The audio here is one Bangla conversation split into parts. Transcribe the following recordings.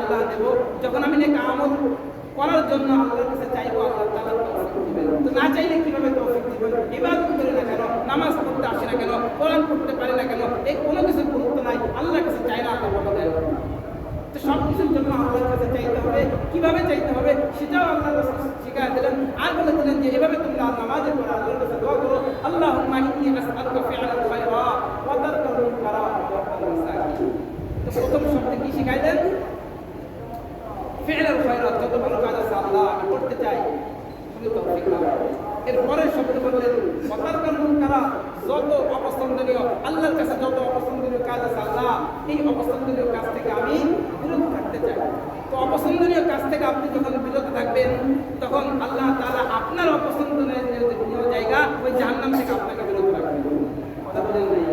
আল্লাহ দেব, যখন আমি নেক আমল করার জন্য আল্লাহর কাছে চাইবো, আল্লাহ তাআলা তৌফিক দিবেন। তো না চাইলে কিভাবে তৌফিক দিবেন? ইবাদত করি না কেন, নামাজ পড়তে আসি না কেন, কোরআন পড়তে পারি না কেন, এই কোনো কিছুর গুরুত্ব নাই, আল্লাহর কাছে চাই না, আল্লাহ বলে দেন। তো সব কিছুর জন্য আল্লাহর কাছে চাইতে হবে। কিভাবে চাইতে হবে সেটাও আল্লাহ রাসূল শিখিয়ে দিলেন। আর বলে দিলেন যে এভাবে তোমরা নামাজের পর আল্লাহর কাছে দোয়া করো, আল্লাহুম্মা ইন্নী আসআলুকা ফি'লাল খায়রাত ওয়া তারকাল মুনকারাত ওয়া হুব্বাল মাসাকিন। তো প্রথম শব্দে কি শিখাইলেন? ফি'লাল খায়রাত, যত ভালো কাজ আছে আল্লাহ আমি করতে চাই, তুমি তৌফিক দাও। এর পরের শব্দ বললেন ওয়া তারকাল মুনকারাত, যত অপছন্দনীয়, আল্লাহর কাছে যত অপছন্দনীয় কাজ আছে আল্লাহ এই অপছন্দনীয় কাজ থেকে আমি বিরত থাকতে চাই। তো অপছন্দনীয় কাজ থেকে আপনি যখন বিরত থাকবেন তখন আল্লাহ তাআলা আপনার অপছন্দনীয় জায়গা ওই জাহান্নাম থেকে আপনাকে বিরত রাখবেন। কথা বলেন নাই?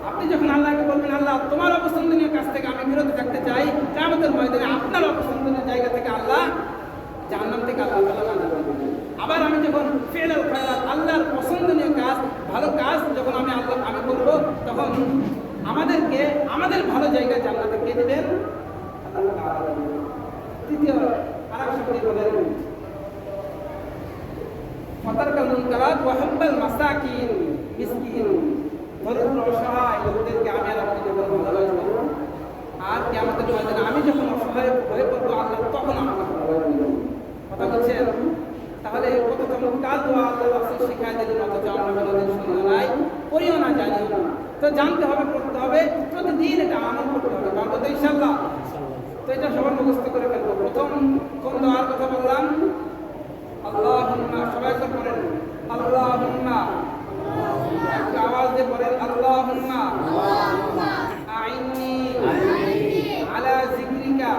আপনি যখন আল্লাহকে বলবেন আল্লাহ তোমার অপছন্দনীয় কাজ থেকে আমি বিরত থাকতে চাই, কিয়ামতের ময়দানে আপনার অপছন্দনীয় জায়গা থেকে আল্লাহ জাহান্নাম থেকে আল্লাহ তাআলা নাজাত দিবেন। আবার আমি যখন ফি'লাল খায়রাত, আল্লাহর পছন্দনীয় কাজ, ভালো কাজ যখন আমি করব, তখন আমাদেরকে আমাদের ভালো জায়গায় জান্নাতে কে দিবেন? আল্লাহ তাআলা দিবেন। তৃতীয় আরেক শব্দ বলেন ফাতারকাল মুনকারাত ওয়া হুব্বাল মাসাকিন, মিসকিন, দরিদ্র অসহায় লোকদেরকে আমি আর আপনি যখন ভালোবাসবো, আর কিয়ামতের ময়দানে আমি যখন অসহায় হয়ে পড়বো আল্লাহ তখন আমাকে ভালোবাসবেন। কথা বলছেন? তাহলে কত চমৎকার দোয়া আল্লাহ রাসূল শিখায় দিলেন, অথচ আমরা কোনোদিন শুনিও নাই, করিও না, জানিও না। তো জানতে হবে, করতে হবে, প্রতিদিন এটা আমল করতে হবে। পারবো তো ইনশাআল্লাহ? তো এটা সবার মুখস্থ করে ফেলবো। প্রথম কোন দোয়ার কথা বললাম? আল্লাহুম্মা, সবাই করে পড়েন আল্লাহুম্মা, একটা আওয়াজ দিয়ে পড়েন আল্লাহুম্মা আইন্নি আলা যিকরিকা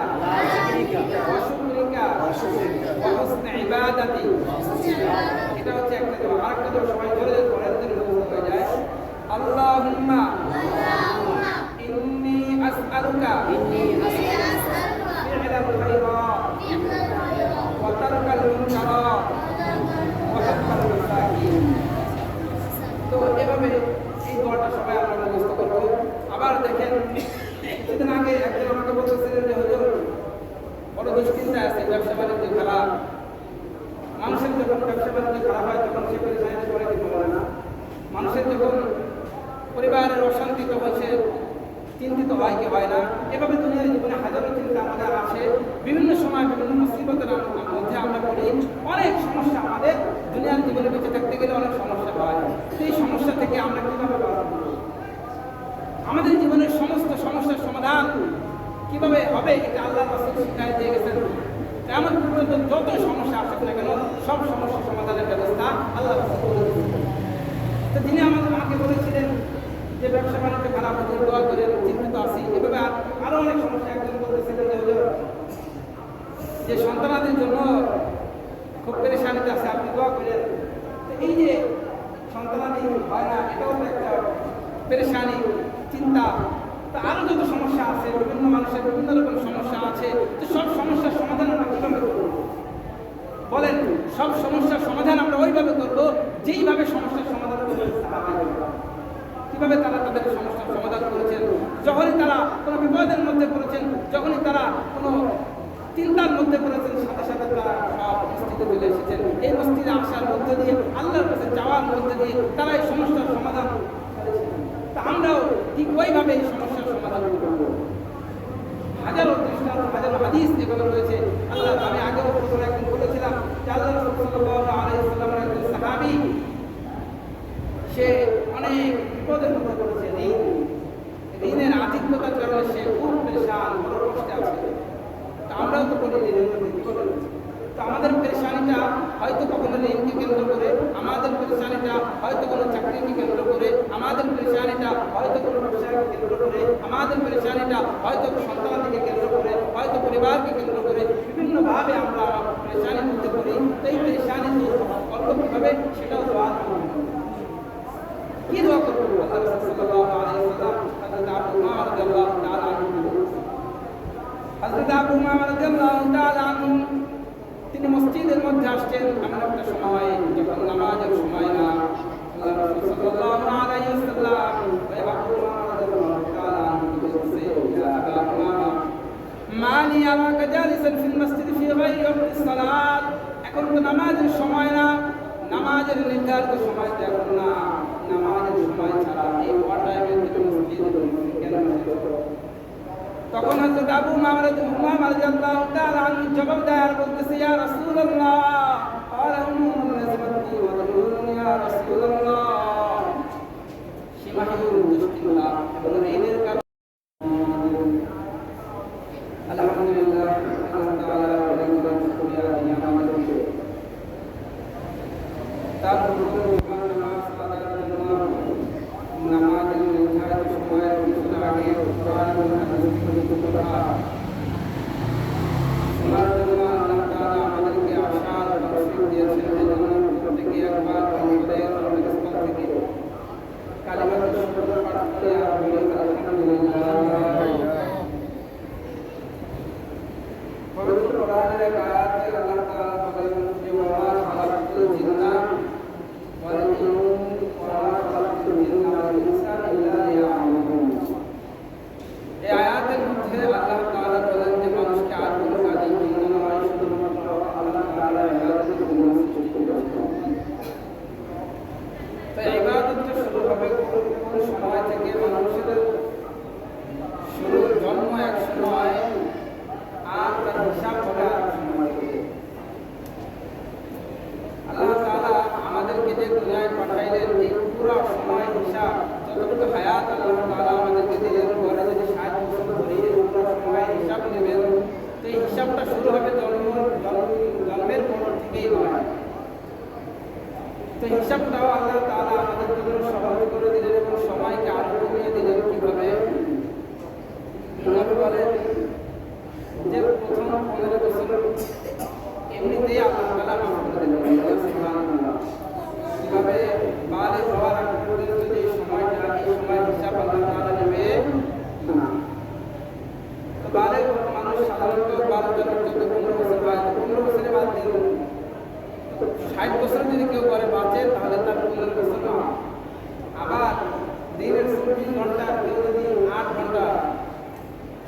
ওয়া শুকরিকা ওয়া হুসনি ইবাদাতি। এটা হচ্ছে একটা দোয়া। আরেকটা দোয়া সবাই ধরে পড়েন, যদি মুখস্থ হয়ে যায়। আল্লাহুম্মা ইন্নী আসআলুকা ফি'লাল খায়রাত ওয়া তারকাল মুনকারাত ওয়া হুব্বাল মাসাকিন। তো এভাবে এই দোয়াটা সবাই আমরা মুখস্থ করব। আবার দেখেন, কিছুদিন আগে একজন আমাকে বলতেছিলেন যে হুজুর বড় দুশ্চিন্তা আছে, ব্যবসা বাণিজ্য খারাপ। মানুষের যখন ব্যবসা বাণিজ্য খারাপ হয় তখন সে পরিচালনা করে দিতে পারে না। মানুষের যখন পরিবারের অশান্তি তখন সে চিন্তিত হয় কি হয় না। এভাবে দুনিয়ার জীবনে হাজারো চিন্তা আমাদের আসে। বিভিন্ন সময় বিভিন্ন মুসিবতের মধ্যে আমরা পড়ি। অনেক সমস্যা আমাদের দুনিয়ার জীবনে বেঁচে থাকতে গেলে অনেক সমস্যা হয়। সেই সমস্যা থেকে আমরা কীভাবে বাঁচব? আমাদের জীবনের সমস্ত সমস্যার সমাধান কিভাবে হবে এটা আল্লাহ রাসূল শিখিয়ে দিয়ে গেছেন। কিয়ামত পর্যন্ত যত সমস্যা আসুক না কেন সব সমস্যার সমাধানের ব্যবস্থা আল্লাহ রাসূল করে দিয়েছেন। তো তিনি আমাকে বলেছিলেন যে ব্যবসা বাণিজ্য খারাপ হচ্ছে, দোয়া করেন, চিন্তিত আছি। এভাবে আরো অনেক সমস্যা। একজন বলতেছিলেন যে সন্তানাদের জন্য খুব পেরেশানিতে আছে, আপনি দোয়া করেন। এই যে সন্তানাদি হয় না, এটাও তো একটা পেরেশানি, চিন্তা। তো আরো যত সমস্যা আছে, বিভিন্ন মানুষের বিভিন্ন রকম সমস্যা আছে, তো সব সমস্যার সমাধান আমরা কিভাবে করবো বলেন? সব সমস্যার সমাধান আমরা ওইভাবে করবো যেইভাবে সমস্যার সমাধান করবো। কিভাবে তারা তাদের সমস্যার সমাধান করেছেন? যখনই তারা কোনো বিপদের মধ্যে পড়েছেন, যখনই তারা কোনো চিন্তার মধ্যে পড়েছেন, সাথে সাথে তারা সব মসজিদে চলে এসেছেন। এই মসজিদে আসার মধ্যে দিয়ে, আল্লাহর কাছে যাওয়ার মধ্যে দিয়ে তারা এই সমস্যার সমাধান করেছেন। তা আমরাও ঠিক ওইভাবে এই সমস্যার সমাধান করব। হাজারো দৃষ্টান্ত, হাজারো হাদিস যেগুলো রয়েছে। আমি আগেও একদিন বলেছিলাম যে আল্লাহ রাসূল সাল্লাল্লাহু আলাইহি ওয়াসাল্লামের একজন সাহাবী, সে অনেক বিপদের মধ্যে পড়েছে। ঋণের আধিক্যতার কারণে সে খুব পেরেশান, বড় কষ্টে আছে। তা আমরাও তো বলি ঋণের মধ্যে বিপদের মধ্যে। তো আমাদের পেরেশানিটা হয়তো কখনো ঋণকে কেন্দ্র করে, আমাদের পেরেশানিটা হয়তো কোনো চাকরিকে কেন্দ্র করে, আমাদের পেরেশানিটা হয়তো কোনো ব্যবসাকে কেন্দ্র করে, আমাদের পেরেশানিটা হয়তো সন্তানকে কেন্দ্র করে, হয়তো পরিবারকে কেন্দ্র করে। বিভিন্নভাবে আমরা পেরেশানির মধ্যে পড়ি। তো এই পেরেশানি অল্প কীভাবে সেটাও দোয়া কি দোয়া করবো? আল্লাহ রাসূল সাল্লাল্লাহু আলাইহি ওয়াসাল্লাম হযরত আবু উমামা রাদিয়াল্লাহু তাআলা আনহু, হযরত আবু উমামা রাদিয়াল্লাহু তাআলা আনহু তিনি মসজিদের মধ্যে আসছেন এমন একটা সময় যখন নামাজের সময় না। আল্লাহ রাসূল সাল্লাল্লাহু আলাইহি ওয়াসাল্লাম আবু উমামা রাদিয়াল্লাহু তাআলা আনহু বলছে, ইয়া আবু উমামা মালি আলাকা জালিসান ফিল মসজিদ ফি গায়রি ওয়াক্তিস সালাত, এখন তো নামাজের সময় না, নামাজের নির্ধারিত সময় এখন না, নামাজের সময় ছাড়া এই টাইমে তুমি মসজিদে কেন এসেছো? তখন হযরত আবু উমামা রাদিয়াল্লাহু তাআলা আনহু জবাব দেয় আর বলতেছে, ইয়া রাসূলুল্লাহ ক্বালা উম্মুন নাজমাতি ওয়া রাজুলুন ইয়া রাসূলুল্লাহ, সীমাহীন দুশ্চিন্তা এবং ঋণের কারণে আলহামদুলিল্লাহ আল্লাহ তাআলা অনেক শুকরিয়া দিয়ে আমাদেরকে তার নামাজের নির্ধারিত সময়ের কিছুটা আগে কোরআন এবং হাদিস থেকে কথা শোনার জন্য আল্লাহ তাআলা আমাদেরকে আশার তৌফিক দিয়েছেন। এজন্য প্রত্যেকে একবার আমাদের স্থল থেকে কালিমাতুল শুকর পাঠ করে আলহামদুলিল্লাহ। পবিত্র কোরআনের এক আয়াতে আল্লাহ তাআলা বলেন যে ওয়া খালাকুল জিন্না ওয়াল ইনসা ওয়া খালাকুল জিন্না ওয়াল ইনসা ইল্লা লিয়াবুদুন। এই আয়াতের মধ্যে আল্লাহ তাআলা বলেন যে মানুষকে আর কোনো কাজের জন্য নয়, শুধুমাত্র আল্লাহ তাআলার ইবাদতের জন্য সৃষ্টি করেছেন। তাই ইবাদতটা শুরু হবে কোন সময় থেকে? মানুষের শুরু জন্ম এক সময় আর তার হিসাব হবে আর সময় থেকে। আল্লাহ তাআলা আমাদেরকে যে দুনিয়ায় পাঠাইলেন এই পুরো সময় হিসাব, যতটুকু হায়াত আল্লাহ তাআলা আমাদেরকে দিলেন, পরে যদি 60 বছর ধরে এই পুরো সময় হিসাব নেবেন, তো এই হিসাবটা শুরু হবে জন্মের পর থেকেই নয়। তো হিসাবটাও আল্লাহ তাআলা আমাদের জন্য সহজ করে দিলেন এবং সময়কে আরো কমিয়ে দিলেন। কিভাবে? নবী বলেন যে প্রথম 15 বছর এমনিতেই আল্লাহ তাআলা মাফ করে দিলেন। সুবহানাল্লাহ। কিভাবে? বালিগ হওয়ার আগ পর্যন্ত যে সময়টা, এই সময় হিসাব আল্লাহ তাআলা নেবে না। তো বালিগ মানুষ সাধারণত 12 জন 15 বছর হয়, 15 বছরে বাদ দিন 60 বছর যদি কেউ করে বাঁচে তাহলে তার 15 বছর না। আবার দিনের 24 ঘন্টা কেউ যদি 8 ঘন্টা,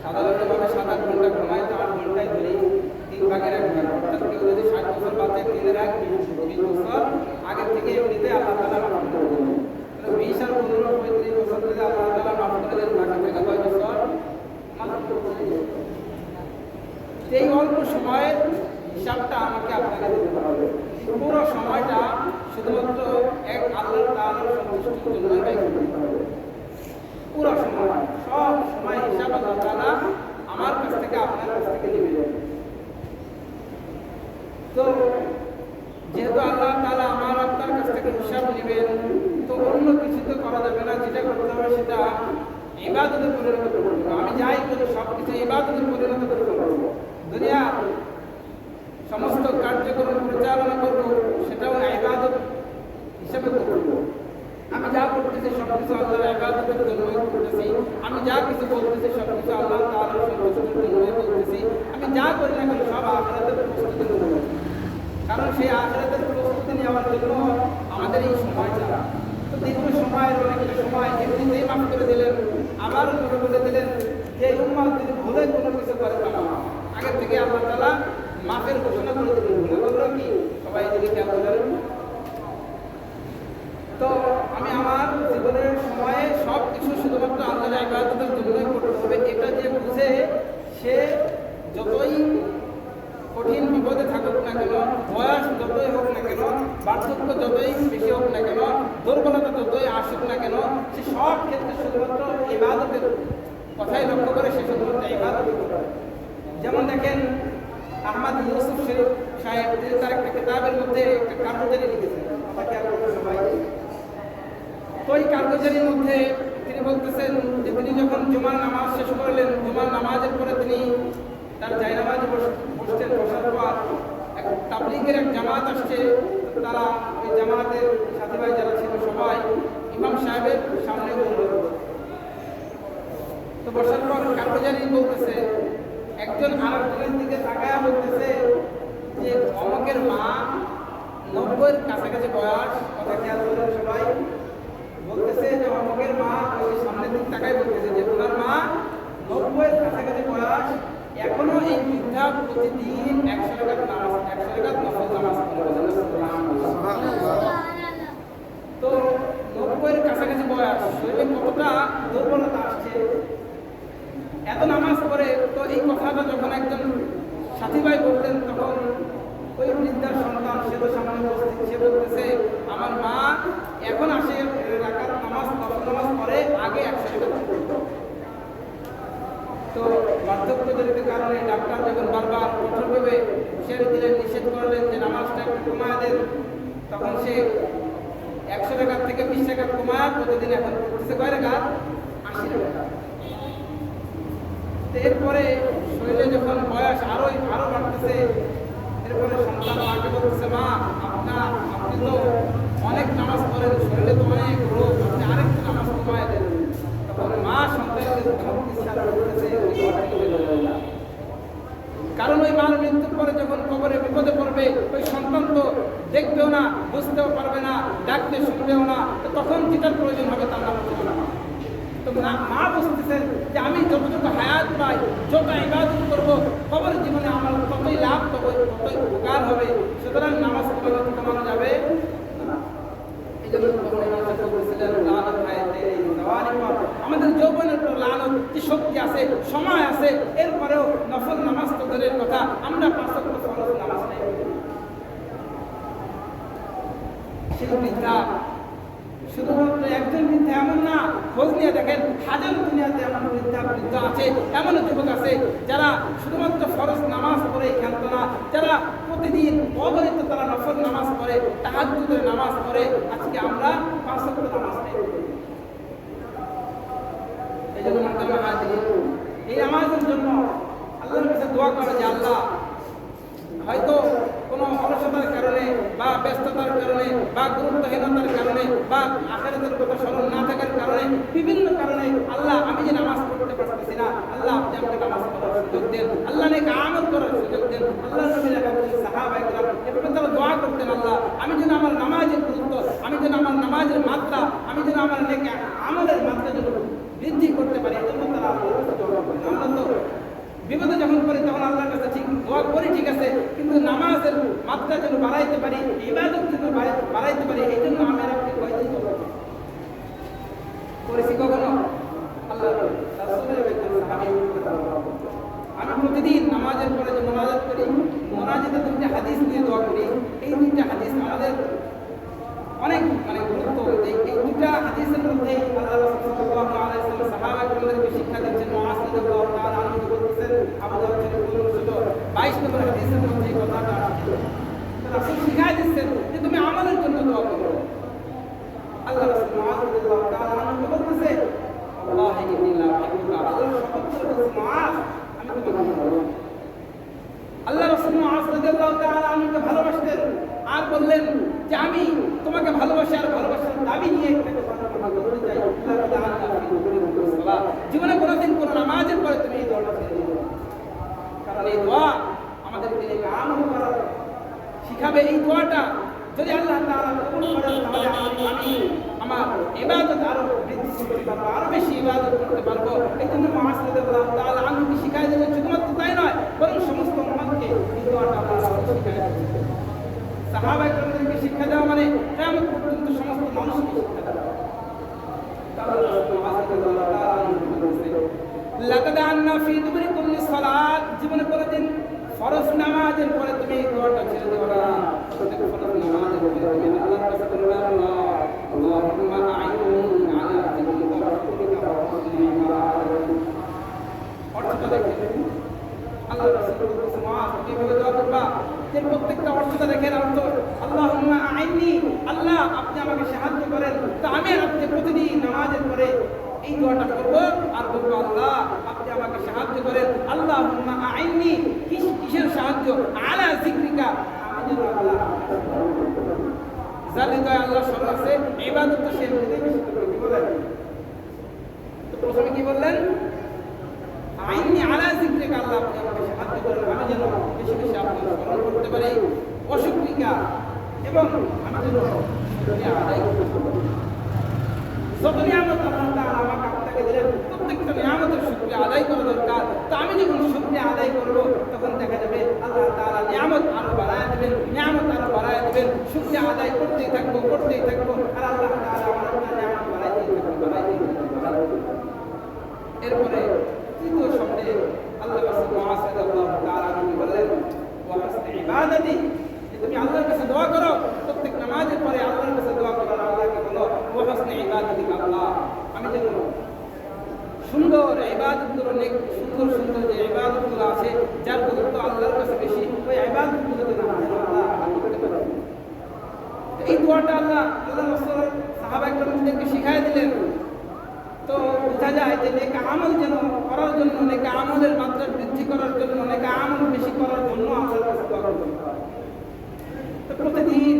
সাধারণভাবে 7-8 ঘন্টা ঘুমায়, তো 8 ঘন্টায় ধরি 3 ভাগের 1 ভাগ, অর্থাৎ কেউ যদি 60 বছর বাঁচে 3-এর 1 20 বছর আগের থেকে এমনিতে আল্লাহ তাআলা মাফ করে দেন। 20 আর 15 35 বছর যদি আল্লাহ তাআলা মাফ করে দেন, বাকি থেকে 9 বছর মাফ করে দেন। এই অল্প সময়ের হিসাবটা আমাকে আপনাকে দিতে হবে। পুরো সময়টা শুধুমাত্র এক আল্লাহ তাআলার সন্তুষ্টির জন্য ব্যয় করতে হবে। পুরো সময়, সব সময় হিসাব আল্লাহ তাআলা আমার কাছ থেকে আপনার কাছ থেকে নেবেন। তো যেহেতু আল্লাহ তাআলা আমার আপনার কাছ থেকে হিসাব নেবেন, তো অন্য কিছু তো করা যাবে না। যেটা করতে হবে সেটা ইবাদতে পরিণত করতে হবে। আমি যাই করি সব কিছু ইবাদতে পরিণত করতে পারবো। দুনিয়া সমস্ত কার্যক্রম পরিচালনা করব, সেটাও ইবাদত হিসেবে করব। আমি যা করতেছি সব কিছু আল্লাহর ইবাদতের জন্যই করতেছি। আমি যা কিছু বলতেছি সব কিছু আল্লাহ তাআলার সন্তুষ্টির জন্যই বলতেছি। আমি যা করি না কেন সব আখিরাতের প্রস্তুতির জন্য, কারণ সেই আখিরাতের প্রস্তুতি নেওয়ার জন্য আমাদের এই সময়টা। তো দীর্ঘ সময়ের অনেকটা সময় এমনিতেই মাফ করে দিলেন। আবারও বলে দিলেন যে উম্মাহ যদি ভুলে কোনো কিছু করে না, আগে থেকে আল্লাহ তাআলা মাফের ঘোষণা করে দিলেন। বললো কি সবাই এদিকে খেয়াল করেন। তো আমি আমার জীবনের সময়ে সব কিছু শুধুমাত্র আল্লাহর ইবাদতের জন্যই করতে হবে, এটা যে বুঝে সে যতই কঠিন বিপদে থাকুক না কেন, বয়স যতই হোক না কেন, বার্ধক্য যতই বেশি হোক না কেন, দুর্বলতা যতই আসুক না কেন, সে সব ক্ষেত্রে শুধুমাত্র ইবাদতের কথাই লক্ষ্য করে সে শুধুমাত্র ইবাদত করে। যেমন দেখেন আহমদ ইউসুফ শরীফ সাহেব, তিনি তার একটা কিতাবের মধ্যে একটা কার্যকারী লিখেছেন। সবাই তো এই কার্যকারীর মধ্যে তিনি বলতেছেন যে তিনি যখন জুমার নামাজ শেষ করলেন, জুমার নামাজের পরে তিনি তার জায়নামাজে বসছেন। বসার পর এক তাবলীগের এক জামাত আসছে। তারা ওই জামাতের সাথী ভাই যারা ছিল সবাই ইমাম সাহেবের সামনে বসল। তো বসার পর কার্যকারী বলতেছে, একজন আরেকজনের দিকে তাকায়া বলতেছে যে অমকের মা 90-এর কাছাকাছি বয়স, কথা খেয়াল করেন সবাই, বলতেছে যে অমকের মা ওই সামনের দিক তাকায় বলতেছে যে ওনার মা 90-এর কাছাকাছি বয়স, এখনো এই বৃদ্ধা প্রতিদিন 100 রাকাত নামাজ, 100 রাকাত নফল নামাজ পড়ে। তো 90-এর কাছাকাছি বয়স, শরীরে কতটা দুর্বলতা আসছে, এত নামাজ পড়ে। তো এই কথাটা যখন একজন সাথী ভাই বললেন, তখন ওই বৃদ্ধার সন্তান, সে তো সামনে উপস্থিত, সে বলতেছে আমার মা এখন আসে রাকাত নামাজ, নফল নামাজ পড়ে, আগে 100 রাকাত পড়তো। তো বার্ধক্যজনিত কারণে ডাক্তার যখন বারবার কঠোরভাবে হুঁশিয়ারি দিলেন, নিষেধ করলেন যে নামাজটা একটু কমায় দেন, তখন সে 100 রাকাত থেকে 20 রাকাত কমায় প্রতিদিন এখন পড়তেছে কয় রাকাত? 80 রাকাত। এরপরে শরীরে যখন বয়স আরো বাড়তেছে, এরপরে সন্তান মাকে বলতেছে মা আপনি তো অনেক নামাজ পড়েন, শরীরে তো অনেক রোগ, আপনি আরেকটু নামাজ কমায় দেন। তখন মা সন্তানকে করতেছে, কারণ ওই মার মৃত্যুর পরে যখন কবরে বিপদে পড়বে, ওই সন্তান তো দেখবেও না, বুঝতেও পারবে না, ডাকতে শুনবেও না, তখন যেটার প্রয়োজন হবে তার নাম হচ্ছে নামাজ। তো মা বুঝতেছেন যে আমি যতটুকু হায়াত পাই, যত ইবাদত করবো, কবর জীবনে আমার ততই লাভ, ততই উপকার হবে, সুতরাং নামাজ কমানো যাবে না। এই জন্য আমাদের যৌবনের উপর লানত, যে শক্তি আছে, সময় আছে, এরপরেও নফল নামাজ তো দূরের কথা, আমরা 5 ওয়াক্ত ফরজ নামাজ নেই। সেই বৃদ্ধা শুধুমাত্র একজন বৃদ্ধা এমন না, খোঁজ নিয়ে দেখেন হাজার দুনিয়াতে এমন বৃদ্ধ আছে, এমন যুবক আছে যারা শুধুমাত্র ফরজ নামাজ পড়ে ক্ষান্ত না, যারা প্রতিদিন অগণিত তারা নফল নামাজ পড়ে, তাহাজ্জুদের নামাজ পড়ে। আজকে আমরা 5 ওয়াক্ত নামাজ নেই। এই জন্য এই নামাজের জন্য আল্লাহর কাছে দোয়া করে যে আল্লাহ, হয়তো কোনো অলসতার কারণে বা ব্যস্ততার কারণে বা গুরুত্বহীনতার কারণে বা আখিরাতের কথা স্মরণ না থাকার কারণে, বিভিন্ন কারণে আল্লাহ আমি যে নামাজ পড়তে পারতেছি না, আল্লাহ আপনি আমাকে নামাজ পড়ার সুযোগ দেন, আল্লাহ নাকি আমল করার সুযোগ দেন। আল্লাহ নবীর সাহাবায়ে কেরাম এভাবে তারা দোয়া করতেন, আল্লাহ আমি যেন আমার নামাজের গুরুত্ব, আমি যেন আমার নামাজের মাত্রা, আমি যেন আমার নেকি আমলের মাত্রা যেন বৃদ্ধি করতে পারি, এজন্য তারা আল্লাহর কাছে দোয়া করতেন। আমরা তো বিপদে যখন করি তখন আল্লাহর কাছে ঠিক দোয়া করি, ঠিক আছে, কিন্তু নামাজের মাত্রা যেন বাড়াইতে পারি, ইবাদত যেন বাড়াইতে পারি, এই জন্য আমি আপনি কয়েকদিন করেছি কখনো আল্লাহ আমি প্রতিদিন নামাজের পরে যে মোনাজাত করি, মোনাজাতে 2টা হাদিস নিয়ে দোয়া করি। এই 2টা হাদিস আমাদের অনেক গুরুত্ব। এই 2টা হাদিসের মধ্যে আল্লাহ রাসূল সাল্লাল্লাহু আলাইহি ওয়াসাল্লাম সাহাবায়ে শিক্ষা দিচ্ছেন। মুআয রাদিয়াল্লাহু তাআলা আনহু বলতেছেন, আবু দাউদ শরীফ 22 নম্বর হাদিসের মধ্যে এই কথাটা আছে। রাসূল শিখাই দিচ্ছেন যে তুমি আমলের জন্য দোয়া করো। আল্লাহ রাসূল মুআয রাদিয়াল্লাহু তাআলা আনহু বলতেছে, আল্লাহি ইন্নী লা উহিব্বুকা, আল্লাহ শপথ করে বলছে মুআয আমি তোমাকে ভালোবাসি। আল্লাহ রাসূল মুআয রাদিয়াল্লাহু তাআলা আনহুকে ভালোবাসতেন আর বললেন যে আমি তোমাকে ভালোবাসি আর ভালোবাসার দাবি নিয়ে একটা কথা বলতে চাই। জীবনে কোনোদিন কোনো নামাজের পরে তুমি এই দোয়াটা ছেড়ে দিও, কারণ এই দোয়া আমাদেরকে আমল করার শিখাবে। এই দোয়াটা যদি আল্লাহ তাআলা কবুল করেন তাহলে আমি আমার ইবাদত আরো বৃদ্ধি করতে পারবো, আরো বেশি ইবাদত করতে পারবো। এই জন্য মুআয রাদিয়াল্লাহু তাআলা আনহুকে শিখাই দিলেন। শুধুমাত্র তাই নয়, বরং সমস্ত উম্মতকে এই দোয়াটা আল্লাহ শিখাই দিয়েছেন। সাহাবায়ে কেরামকে শিক্ষা দেওয়া মানে কিয়ামত পর্যন্ত সমস্ত মানুষকে শিক্ষা দেওয়া। লাকাদ আন্না ফি দুবরি কুল্লি সালাত, জীবনে কোনদিন ফরজ নামাজের পরে তুমি এই দোয়াটা ছেড়ে দিও না। প্রত্যেক ফরজ নামাজের পরে তুমি আল্লাহর কাছে বলবে, আল্লাহুম্মা আ'ইন্নি আলা যিকরিকা ওয়া শুকরিকা ওয়া হুসনি ইবাদাতিক। অর্থটা দেখেন আল্লাহ রাসূল বলেছেন, মুআয কিভাবে দোয়া করবা, এর প্রত্যেকটা অর্থটা দেখেন। অর্থ আল্লাহুম্মা আ'ইন্নি, আল্লাহ আপনি আমাকে সাহায্য করেন। তো আমি আপনি প্রতিদিন নামাজের পরে এই দোয়াটা করব আর বলবো, আল্লাহ আপনি আমাকে সাহায্য করেন। আল্লাহুম্মা আ'ইন্নি, কিসের সাহায্য? আলা যিকরিকা, আমি যেন আল্লাহ যার হৃদয়ে আল্লাহ স্মরণ আছে, ইবাদত তো সে নিজেই বেশি করবে। কি বলেন? তো প্রথমে কি বললেন? আইনি আলা যিকরিকা, আল্লাহ আপনি আমাকে সাহায্য করেন, আমি যেন বেশি বেশি আপনার স্মরণ করতে পারি, অশুকরিকা, এবং আমি যেন শুকরিয়া আদায় করতে পারি। যত নিয়ামত আল্লাহ তাআলা আমাকে আপনাকে দিলেন, প্রত্যেকটা নিয়ামতের শুকরিয়া আদায় করা দরকার। তো আমি যখন শুকরিয়া আদায় করবো তখন দেখা যাবে আল্লাহ তাআলা নিয়ামত আরো বাড়ায় দেবেন, নিয়ামত আরো বাড়ায় দেবেন। শুকরিয়া আদায় করতেই থাকবো আর আল্লাহ তাআলা আমার নিয়ামত বাড়াইতেই থাকবেন। এরপরে তৃতীয় শব্দে আল্লাহ রাসূল তাআলা বলেন ওয়া হাসনি ইবাদাতি, তুমি আল্লাহর কাছে দোয়া করো, প্রত্যেক নামাজের পরে আল্লাহর কাছে দোয়া করো, আল্লাহকে বলো ওয়া হাসনি ইবাদাতি, আল্লাহ আমি যেন সুন্দর ইবাদতগুলো, সুন্দর সুন্দর যে ইবাদতগুলো আছে যার গুরুত্ব আল্লাহর কাছে বেশি, ওই ইবাদতগুলো যেন আল্লাহ করতে পারি। এই দোয়াটা আল্লাহ রাসূল সাহাবা একরামদেরকে শিখায় দিলেন। তো বোঝা যায় যে নেক আমল যেন করার জন্য, নেক আমলের মাত্রা বৃদ্ধি করার জন্য, নেক আমল বেশি করার জন্য আল্লাহর কাছে দোয়া করতে হবে। তো প্রতিদিন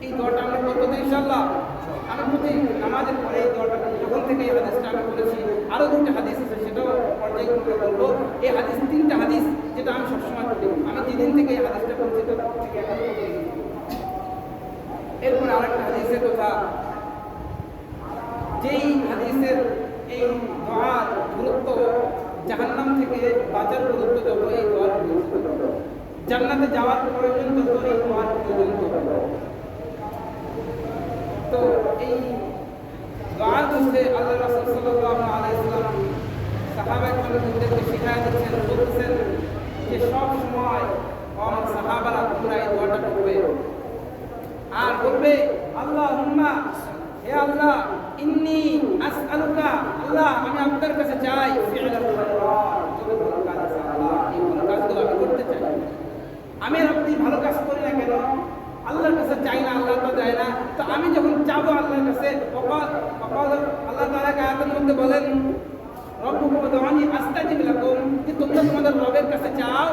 এই দোয়াটা আমরা করবো তো ইনশাআল্লাহ। আমি প্রতি নামাজের পরে এই দোয়াটা যখন থেকে এই হাদিসটা আমি বলেছি, আরো দুটো হাদিস আছে সেটাও পর্যায়ক্রমে বলবো। এই হাদিস, তিনটা হাদিস যেটা আমি সবসময় পড়ি, আমি যেদিন থেকে এই হাদিসটা পড়ছি তো থেকে এখন পর্যন্ত। এরপরে আরেকটা হাদিসের কথা, যেই হাদিসের এই দোয়ার গুরুত্ব, জাহান্নাম থেকে বাঁচার গুরুত্ব যত এই দোয়ার গুরুত্ব, জান্নাতে যাওয়ার প্রয়োজন যত এই দোয়ার প্রয়োজন। তো এই দোয়ার মধ্যে আল্লাহ রাসূল সাল্লাল্লাহু আলাইহি ওয়াসাল্লাম সাহাবায়ে শিখায় দিচ্ছেন, বলতেছেন যে সব সময় আমার সাহাবারা তোমরা এই দোয়াটা পড়বে আর বলবে আল্লাহুম্মা, হে আল্লাহ, ইন্নী আসআলুকা, আল্লাহ আমি আপনার কাছে চাই ফি'লাল খায়রাত, যত ভালো কাজ আছে আল্লাহ এই ভালো কাজগুলো আমি করতে চাই। আমি আর আপনি ভালো কাজ করি না কেন? আল্লাহর কাছে চাই না, আল্লাহ তো দেয় না। তো আমি যখন চাবো আল্লাহর কাছে, আল্লাহ তাআলা আয়াতের মধ্যে বলেন রব্বুকুম উদউনি আস্তাজিব লাকুম, যে তোমরা তোমাদের রবের কাছে চাও,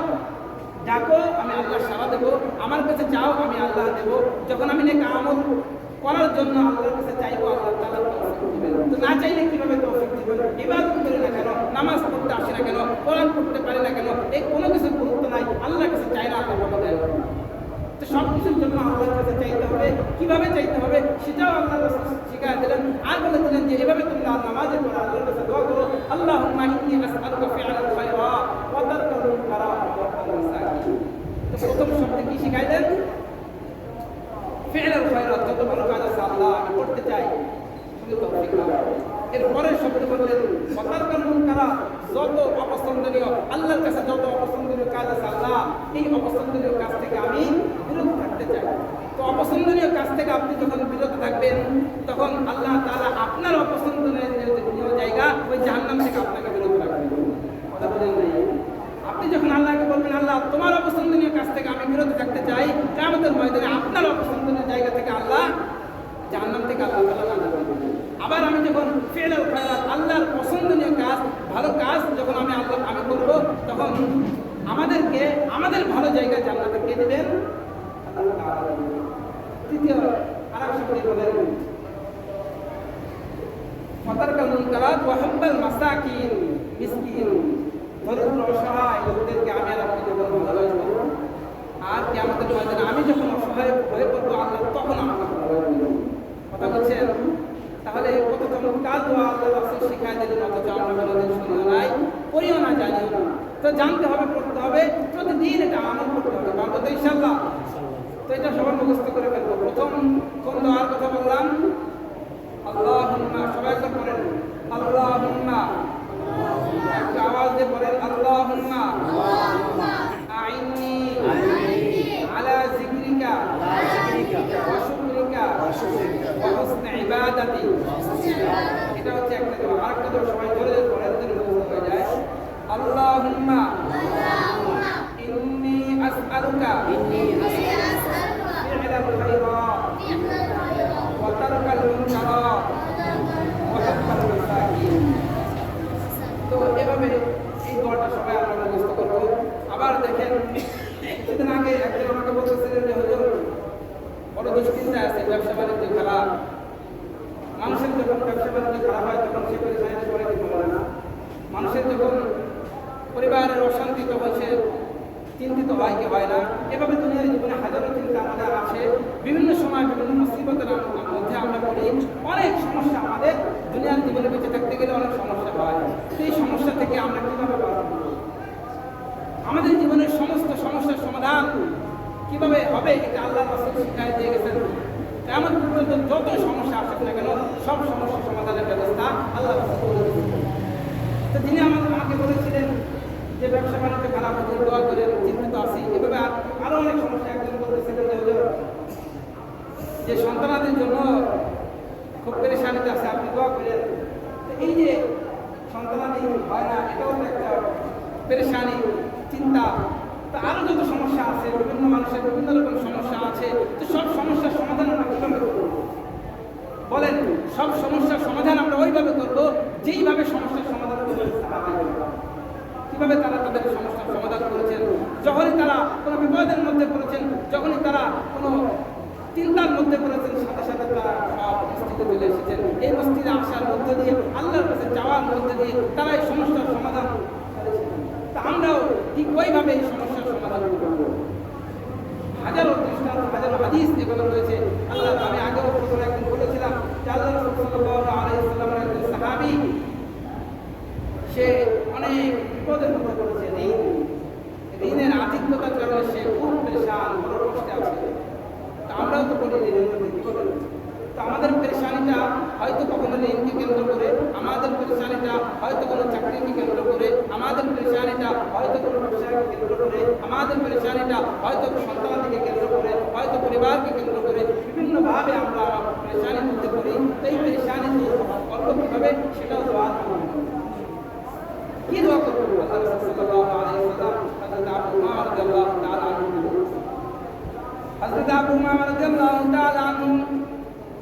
ডাকো, আমি আল্লাহ সাড়া দেবো। আমার কাছে চাও, আমি আল্লাহ দেবো। যখন আমি নেক আমল করার জন্য আল্লাহর কাছে চাইবো, আল্লাহ তাআলা তৌফিক দিবেন। তো না চাইলে কিভাবে তৌফিক দিবেন? ইবাদত করি না কেন, নামাজ পড়তে আসি না কেন, কোরআন পড়তে পারি না কেন, এই কোনো কিছুর গুরুত্ব নাই। আল্লাহর কাছে চাই না, আল্লাহ ভালো দেয়। তো সব কিছুর জন্য আল্লাহর কাছে চাইতে হবে। কিভাবে চাইতে হবে সেটাও আল্লাহ শিখায় দিলেন। আর বলে দিলেন যে এভাবে তোমরা নামাজের পরে আল্লাহর কাছে দোয়া করো, আল্লাহুম্মা ইন্নী আসআলুকা ফি'লাল খায়রাত ওয়া তারকাল মুনকারাত ওয়া হুব্বাল মাসাকিন। তো প্রথম শব্দে কি শিখাইলেন? ফি'লাল খায়রাত, যত ভালো কাজ আছে আল্লাহ আমি করতে চাই, তুমি তৌফিক দাও। এর পরের শব্দ বললেন ওয়া তারকাল মুনকারাত, যত অপছন্দনীয়, আল্লাহর কাছে যত অপছন্দনীয় কাজ আছে আল্লাহ এই অপছন্দনীয় কাজ থেকে আমি বিরত থাকতে চাই। তো অপছন্দনীয় কাজ থেকে আপনি যখন বিরত থাকবেন তখন আল্লাহ তাআলা আপনার অপছন্দনীয় জায়গা, ওই জাহান্নাম থেকে আপনাকে বিরত রাখবেন। কথা বলেন নাই? আপনি যখন আল্লাহকে বলবেন আল্লাহ তোমার অপছন্দনীয় কাজ থেকে আমি বিরত থাকতে চাই, কিয়ামতের ময়দানে আপনার অপছন্দনীয় জায়গা থেকে আল্লাহ, জাহান্নাম থেকে আল্লাহ তাআলা নাজাত দিবেন। আবার আমি যখন ফি'লাল খায়রাত, আল্লাহর পছন্দনীয় কাজ, ভালো কাজ যখন আমি করব, তখন আমাদেরকে আমাদের ভালো জায়গায় জান্নাতে কে দিবেন? আল্লাহ তাআলা। তৃতীয় আরেক শব্দ বলেন ফাতারকাল মুনকারাত ওয়া হুব্বাল মাসাকিন, মিসকিন, দরিদ্র অসহায় লোকদেরকে আমি আর আপনি যখন ভালোবাসবো, আর কিয়ামতের ময়দানে আমি যখন অসহায় হয়ে পড়বো আল্লাহ তখন আমাকে ভালোবাসবেন। কথা বলছেন? তাহলে কত চমৎকার দোয়া আল্লাহ রাসূল শিখায় দিলেন, অথচ আমরা কোনোদিন শুনিও নাই, পড়িও না, জানিও না। তো জানতে হবে, পড়তে হবে, প্রতিদিন এটা আমল করতে হবে। পারবো তো ইনশাআল্লাহ? তো এটা সবাই মুখস্থ করে ফেলবো। প্রথম কোন দোয়ার কথা বললাম? আল্লাহুম্মা, সবাই একবার পড়েন আল্লাহুম্মা, একটা আওয়াজ দিয়ে পড়েন আল্লাহুম্মা আইন্নি আলা যিকরিকা ওয়া শুকরিকা ওয়া হুসনি ইবাদাতি। এটা হচ্ছে একটা দোয়া। আরেকটা দোয়া সবাই ধরে পড়েন, মুখস্থ হয়ে যায়। আল্লাহুম্মা ইন্নী আসআলুকা ফি'লাল খায়রাত ওয়া তারকাল মুনকারাত ওয়া হুব্বাল মাসাকিন। তো এভাবে এই দোয়াটা সবাই আমরা মুখস্থ করব। আবার দেখেন, কিছুদিন আগে একজন আমাকে বলতেছিলেন যে হুজুর বড় দুশ্চিন্তা আছে, ব্যবসা বাণিজ্য খারাপ। মানুষের যখন ব্যবসা বাণিজ্য খারাপ হয় তখন সে পরিচালনা করে দিতে পারে না। মানুষের যখন পরিবারের অশান্তি তখন সে চিন্তিত হয় কি হয় না। এভাবে দুনিয়ার জীবনে হাজারো চিন্তা আমাদের আছে। বিভিন্ন সময় বিভিন্ন মুসিবতের মধ্যে আমরা পড়ি। অনেক সমস্যা আমাদের দুনিয়ার জীবনে বেঁচে থাকতে গেলে অনেক সমস্যা হয়। হয়। এই সমস্যা থেকে আমরা কিভাবে বার হব? আমাদের জীবনের সমস্ত সমস্যার সমাধান কিভাবে হবে এটা আল্লাহর রাসূল শিখায় দিয়ে গেছেন। এমন পর্যন্ত যত সমস্যা আসুক না কেন সব সমস্যার সমাধানের ব্যবস্থা আল্লাহ রাসূল করে দিয়েছেন। তো তিনি আমাকে বলেছিলেন যে ব্যবসা বাণিজ্য খারাপ হচ্ছে, দোয়া করে চিন্তিত আছি। এভাবে আরো অনেক সমস্যা একজন বলতেছিলেন যে সন্তানদের জন্য খুব পেরেশানিতে আছে, আপনি দোয়া করেন। তো এই যে সন্তানাদি হয় না, এটাও তো একটা পেরেশানি, চিন্তা। তো আরো যত সমস্যা আছে, বিভিন্ন মানুষের বিভিন্ন রকম সমস্যা আছে, তো সব সমস্যার সমাধান আমরা কিভাবে করবো বলেন? সব সমস্যার সমাধান আমরা ওইভাবে করবো যেইভাবে সমস্যার সমাধান করবেন কিভাবে তারা তাদের সমস্যার সমাধান করেছেন। যখনই তারা কোনো বিপদের মধ্যে পড়েছেন, যখনই তারা কোনো চিন্তার মধ্যে পড়েছেন, সাথে সাথে তারা সব মসজিদে চলে এসেছেন। এই মসজিদে আসার মধ্যে দিয়ে, আল্লাহর কাছে যাওয়ার মধ্যে দিয়ে তারা এই সমস্যার সমাধান করেছেন। তা আমরাও ঠিক ওইভাবে এই সমস্যার সমাধান করব। হাজারো দৃষ্টান্ত, হাজারো হাদিস এগুলো রয়েছে। আল্লাহ, আমি আগেও প্রথমে একদিন বলেছিলাম যে আল্লাহ রাসূল সাল্লাল্লাহু আলাইহি ওয়াসাল্লামের একজন সাহাবী, সে অনেক বিপদের মধ্যে পড়েছে। ঋণের আধিক্যতার কারণে সে খুব পেরেশান, বড় কষ্টে আছে। তা আমরাও তো বলি ঋণের মধ্যে বিপদ রয়েছে। তো আমাদের পেরেশানিটা হয়তো কখনো ঋণকে কেন্দ্র করে, আমাদের পেরেশানিটা হয়তো কোনো চাকরিকে কেন্দ্র করে, আমাদের পেরেশানিটা হয়তো কোনো ব্যবসাকে কেন্দ্র করে, আমাদের পেরেশানিটা হয়তো সন্তানকে কেন্দ্র করে, হয়তো পরিবারকে কেন্দ্র করে, বিভিন্নভাবে আমরা পেরেশানির মধ্যে পড়ি। এই পেরেশানি করবো কিভাবে, সেটাও দোয়া কি দোয়া করবো? আল্লাহ রাসূল সাল্লাল্লাহু আলাইহি ওয়াসাল্লাম হযরত আবু উমামা রাদিয়াল্লাহু তাআলা আনহু, হযরত আবু উমামা রাদিয়াল্লাহু তাআলা আনহু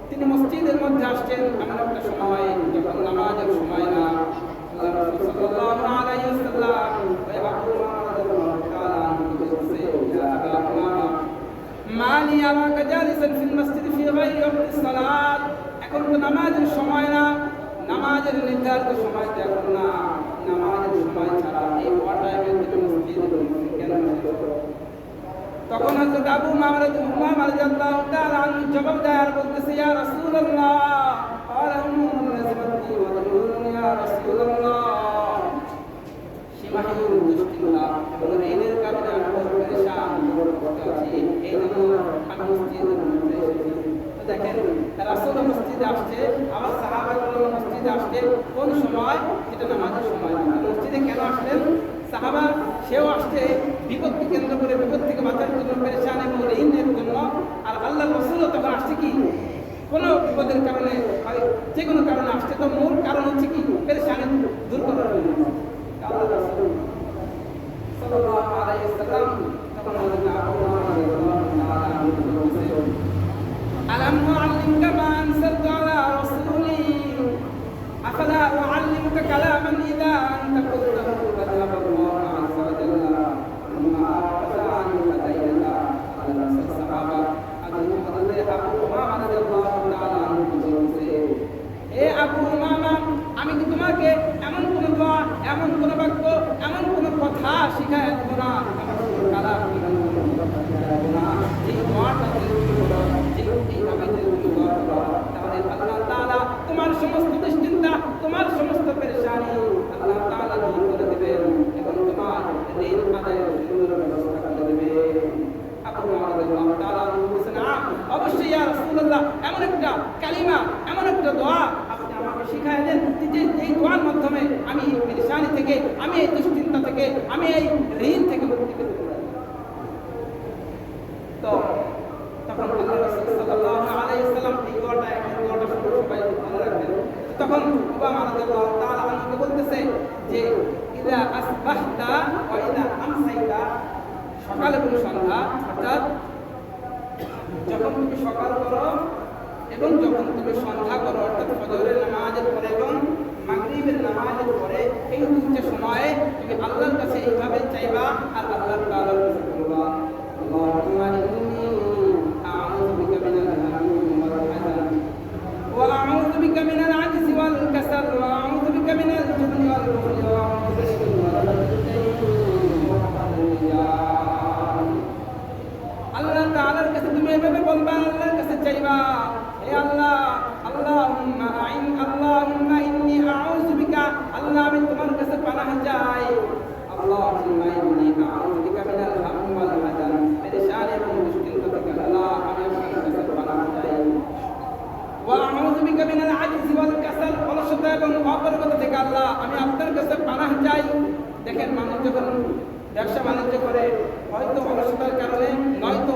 তিনি মসজিদের মধ্যে আসছেন এমন একটা সময় যখন নামাজের সময় না। আল্লাহ রাসূল সাল্লাল্লাহু আলাইহি ওয়াসাল্লাম ওই আবু উমামা রাদিয়াল্লাহু তাআলা আনহুকে বলছে, ইয়া আবু উমামা মা লি আরাকা জালিসান ফিল মসজিদ ফি গায়রি ওয়াক্তিস সালাত। এখন তো নামাজের সময় না, নামাজের নির্ধারিত সময় তো এখন না, নামাজের সময় ছাড়া এই টাইমে তুমি মসজিদে কেন এসেছো? তখন হযরত আবু উমামা রাদিয়াল্লাহু তাআলা আনহু জবাব দেয় আর বলতেছে, ইয়া রাসূলুল্লাহ ক্বালা উম্মুন নাসবাতি ওয়া রাজুলুন ইয়া রাসূলুল্লাহ, সীমাহীন দুশ্চিন্তা এবং ঋণের কারণে আমি বড় পেরেশান, বড় কষ্টে আছি, এই জন্য আমি মসজিদের মধ্যে এসেছি। তো দেখেন, রাসূল মসজিদে আসছে, আবার সাহাবাগণ মসজিদে আসছে কোন সময়? যেটা নামাজের সময়। মসজিদে কেন আসলেন? সাহাবা সেও আসছে বিপদকে কেন্দ্র করে, বিপদ থেকে বাঁচার জন্য, পেরেশান এবং ঋণের জন্য। আর আল্লাহ রাসূলও তখন আসছে কি কোনো বিপদের কারণে, যে কোনো কারণে আসছে। তো মূল কারণ হচ্ছে কি? পেরেশানি দূর করার জন্য। আল্লাহ রাসূল সাল্লাল্লাহু আলাইহি ওয়াসাল্লাম তখন হযরত আবু উমামা রাদিয়াল্লাহু তাআলা আনহু বলেছেন, আলাম নুআল্লিমকা মা আনসালতু আলা রাসূলি আফালা উআল্লিমুকা কালামান ইযা আনতা কুলতাহু কাযাবা আল্লাহু আযজা ওয়া জাল্লা মা আফালানু ফাদাইয়াকা। আল্লাহ সাহাবা হযরত আবু উমামা রাদিয়াল্লাহু তাআলা আনহু বলছে, হে আবু উমামা, আমি কি তোমাকে এমন কোন দোয়া, এমন কোন বাক্য, এমন কোন কথা শিখায় দেব না, এমন কোন কালাম শিখাবো না, এই দোয়াটা এইভাবে তুমি দোয়া করো, তাহলে আল্লাহ তাআলা তোমার সমস্ত দুশ্চিন্তা, তোমার সমস্ত পেরেশানি আল্লাহ তাআলা দূর করে দেবেন এবং তোমার ঋণ আদায়ের সুন্দর ব্যবস্থা করে দেবেন। আবু উমামা রাদিয়াল্লাহু তাআলা বলেছেন, অবশ্যই ইয়া রাসূলুল্লাহ, এমন একটা কালিমা, এমন একটা দোয়া আপনি আমাকে শিখায় দেন যে এই দোয়ার মাধ্যমে আমি এই পেরেশানি থেকে, আমি এই দুশ্চিন্তা থেকে, আমি এই ঋণ থেকে মুক্তি পেতে পারি। তো তখন আল্লাহ রাসূল সাল্লাল্লাহু আলাইহি ওয়াসাল্লাম এই দোয়াটা সবাই মনে রাখবেন। তখন উমামা রাদিয়াল্লাহু তাআলা আনহু বলতেছে যে ইযা আসবাহতা ওয়া ইযা আমসাইতা, সকাল এবং সন্ধ্যা, অর্থাৎ যখন তুমি সকাল করো এবং যখন তুমি সন্ধ্যা করো, অর্থাৎ ফজরের নামাজের পরে এবং মাগরিবের নামাজের পরে, এই দুইটা সময়ে তুমি আল্লাহর কাছে এইভাবে চাইবা আর আল্লাহ তাআলার কাছে বলবা, আল্লাহুম্মা ইন্নী আউযু বিকা মিনাল হাম্মি ওয়াল হাযান ওয়া আউযু বিকা মিনাল আজজি ওয়াল কাসাল ওয়া আউযু বিকা মিনাল জুবনি ওয়াল বুখলি ওয়া আউযু বিকা আল্লাহ তাআলার কাছে তুমি এভাবে বলবা, আল্লাহর কাছে চাইবা, হে আল্লাহ, আল্লাহুম্মা ইন্নী আউযু বিকা, আল্লাহ এবং অপারগতা থেকে আল্লাহ আমি আপনার কাছে পানাহ চাই। দেখেন, মানুষ যখন ব্যবসা বাণিজ্য করে হয়তো অলসতার কারণে নয়তো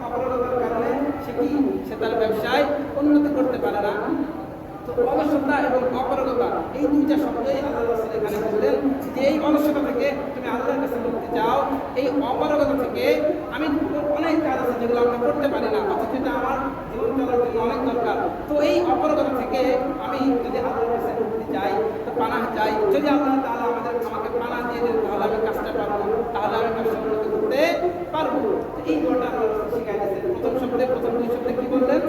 অপারগতার কারণে সে তার ব্যবসায় উন্নতি করতে পারে না। তো অলসতা এবং অপারগতা এই দুইটা শব্দই আল্লাহ রাসূল এখানে বললেন যে এই অলসতা থেকে তুমি আল্লাহর কাছে মুক্তি চাও, এই অপারগতা থেকে আমি অনেক কাজ আছে যেগুলো আমরা করতে পারি না, অথচ এটা আমার জীবন চলার জন্য অনেক দরকার। তো এই অপারগতা থেকে আমি যদি আল্লাহর কাছে মুক্তি চাই, তো পানাহ চাই, যদি আল্লাহ তাআলা আমাকে পানাহ দিয়ে দেন তাহলে আমি কাজটা পারবো, তাহলে আমি কাজটা উন্নতি করতে পারবো। তো এই দোয়াটা আল্লাহ রাসূল শিখাই দিয়েছেন। প্রথম দুই শব্দে কি বললেন?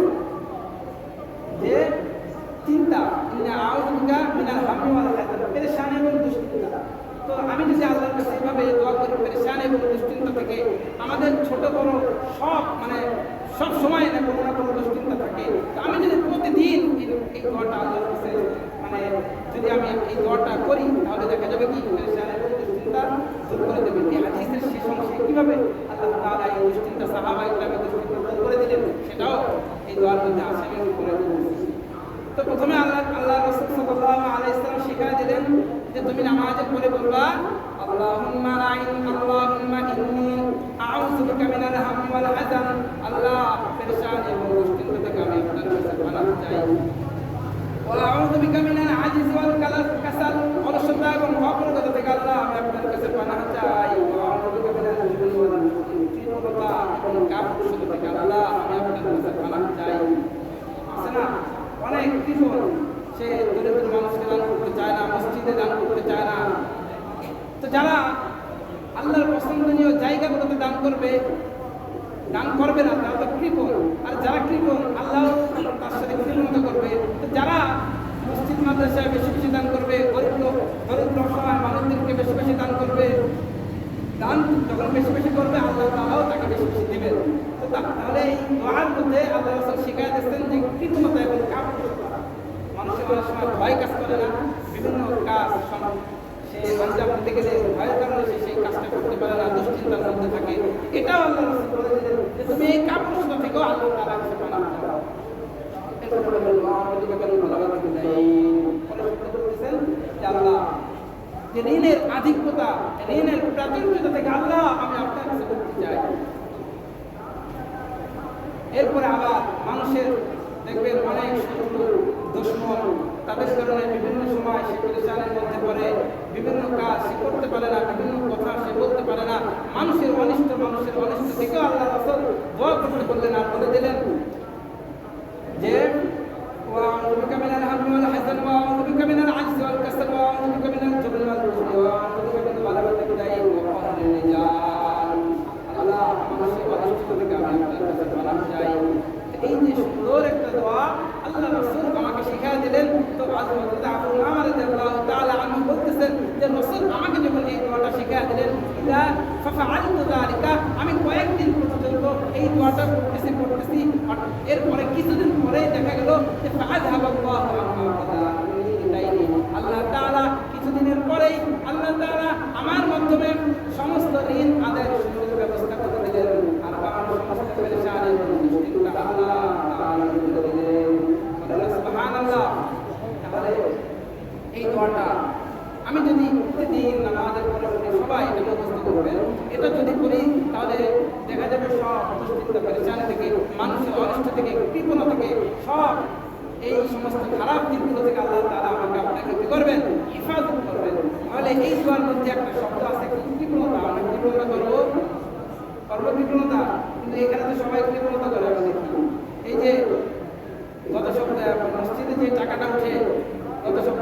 যে চিন্তা, পেরেশানি এবং দুশ্চিন্তা। তো আমি যদি আল্লাহর কাছে এইভাবে দোয়া করি পেরেশানি এবং দুশ্চিন্তা থেকে, আমাদের ছোট বড় সব সময় না কোনো না কোনো দুশ্চিন্তা থাকে। তো আমি যদি প্রতিদিন এই দোয়াটা আল্লাহর কাছে যদি আমি এই দোয়াটা করি, তাহলে দেখা যাবে কি পেরেশানি এবং দুশ্চিন্তা দূর করে দেবে। এই হাদিসের শেষ অংশে কিভাবে আল্লাহ তাআলা এই দুশ্চিন্তা সাহাবায়ে কেরামের দুশ্চিন্তা দূর করে দিলেন, সেটাও এই দোয়ার মধ্যে আছে আমি করে দিয়েছি। তো প্রথমে আল্লাহ রাসূল সাল্লাল্লাহু আলাইহি ওয়াসাল্লাম শিখিয়ে দিলেন যে তুমি নামাজের পরে বলবা আল্লাহুম্মা ইন্নী আউযু বিকা মিনাল হাম্মি ওয়াল হাযান। আল্লাহ পেরেশানি এবং দুশ্চিন্তা থেকে আমি আপনার কাছে পানাহ চাই। ওয়া আউযু বিকা মিনাল আজিজ ওয়াল কাসাল, অলসতা এবং অপারগতা থেকে আল্লাহ আমি আপনার কাছে পানাহ চাই। ওয়া আউযু বিকা মিনাল জুবনি ওয়াল কৃপণতা এবং কাপুরুষতা থেকে আল্লাহ আমি আপনার কাছে পানাহ চাই। আছে না অনেক কৃপণ, সে দরিদ্র মানুষকে দান করতে চায় না, মসজিদে দান করতে চায় না। তো যারা আল্লাহর পছন্দনীয় জায়গাগুলোতে দান করবে না, তারা তো কৃপণ। আর যারা কৃপণ আল্লাহ তার সাথে কৃপণতা করবে। তো যারা মসজিদ মাদ্রাসায় বেশি বেশি দান করবে, দরিদ্র অসহায় মানুষদেরকে বেশি বেশি দান করবে, দান যখন বেশি বেশি করবে আল্লাহ তাআলাও তাকে বেশি বেশি দিবেন। তো তাহলে এই দোয়ার মধ্যে আল্লাহ রাসূল শিখিয়ে দিয়েছেন যে কৃপণতা এবং কাপুরুষতা। মানুষের অনেক সময় ভয় কাজ করে না, বিভিন্ন কাজ সে আঞ্জাম দিতে গেলে ভয়ের কারণে সে সেই কাজটা করতে পারে না, দুশ্চিন্তার মধ্যে থাকে। এটাও আল্লাহ রাসূল বলে দিলেন যে তুমি এই কাপুরুষতা থেকেও আল্লাহ তাআলার কাছে পানাহ চাও। এরপরে বলতেছেন যে আল্লাহ যে ঋণের আধিক্যতা, ঋণের প্রাচুর্যতা থেকে আল্লাহ আমি আপনার কাছে মুক্তি চাই। এরপরে আবার মানুষের দেখবেন অনেক শত্রু দুশমন, তাদের কারণে বিভিন্ন সময় সে পেরেশানির মধ্যে পড়ে, বিভিন্ন কাজ সে করতে পারে না, বিভিন্ন কথা সে বলতে পারে না। মানুষের অনিষ্ট থেকেও আল্লাহ রাসূল দোয়া করতে বললেন আর বলে দিলেন যে ওয়া আউযু বিকা মিনাল হাম্মি ওয়াল হাযান ওয়া আউযু বিকা মিনাল আজজি ওয়াল কাসাল ওয়া আউযু বিকা মিনাল জুবনি ওয়াল বুখলি ওয়া আউযু বিকা মিন গালাবাতিদ দাইন ওয়া কহরির রিজাল। আল্লাহ মানুষের অনিষ্ট থেকে আমি আপনার কাছে পানাহ চাই। এই যে সুন্দর একটা দোয়া আল্লাহ রাসূল আমাকে শিখিয়ে দিলেন। তো হযরত আবু উমামা রাদিয়াল্লাহু তাআলা আনহু বলতেছেন যে রাসূল আমাকে যখন এই দোয়াটা শিখিয়ে দিলেন, ইদা ফাফআলতু যালিকা, আমি কয়েকদিন পর্যন্ত এই দোয়াটা করতেছি। এরপরে কিছুদিন পরে দেখা গেল যে ফাআযহাবাল্লাহু আম্মা কাদাইনি, আল্লাহ তাআলা কিছুদিনের পরেই আল্লাহ তাআলা আমার মাধ্যমে সমস্ত ঋণ আদায়ের সুযোগ ব্যবস্থা করে দিলেন। আর আমার সমস্ত পেরেশানি দুশ্চিন্তা আল্লাহ তাআলা দূর করে দিলেন। সুবহানাল্লাহ। তাহলে এই দোয়াটা আমি যদি প্রতিদিন নামাজের পরে সবাই এটা মুখস্থ করবেন, এটা যদি করি তাহলে দেখা যাবে সব দুশ্চিন্তা পেরেশানি থেকে, মানুষের অনিষ্ট থেকে, কৃপণতা থেকে, সব এই সমস্ত খারাপ দিকগুলো থেকে আল্লাহ তাআলা আমাকে আপনাকে কি করবেন, হেফাজত করবেন। তাহলে এই দোয়ার মধ্যে একটা শব্দ আছে কৃপণতা। আমরা কৃপণতা করবো কৃপণতা, কিন্তু এখানে তো সবাই কৃপণতা করে। আমরা দেখি এই যে গত সপ্তাহে মসজিদে যে টাকাটা উঠে, গত সপ্তাহে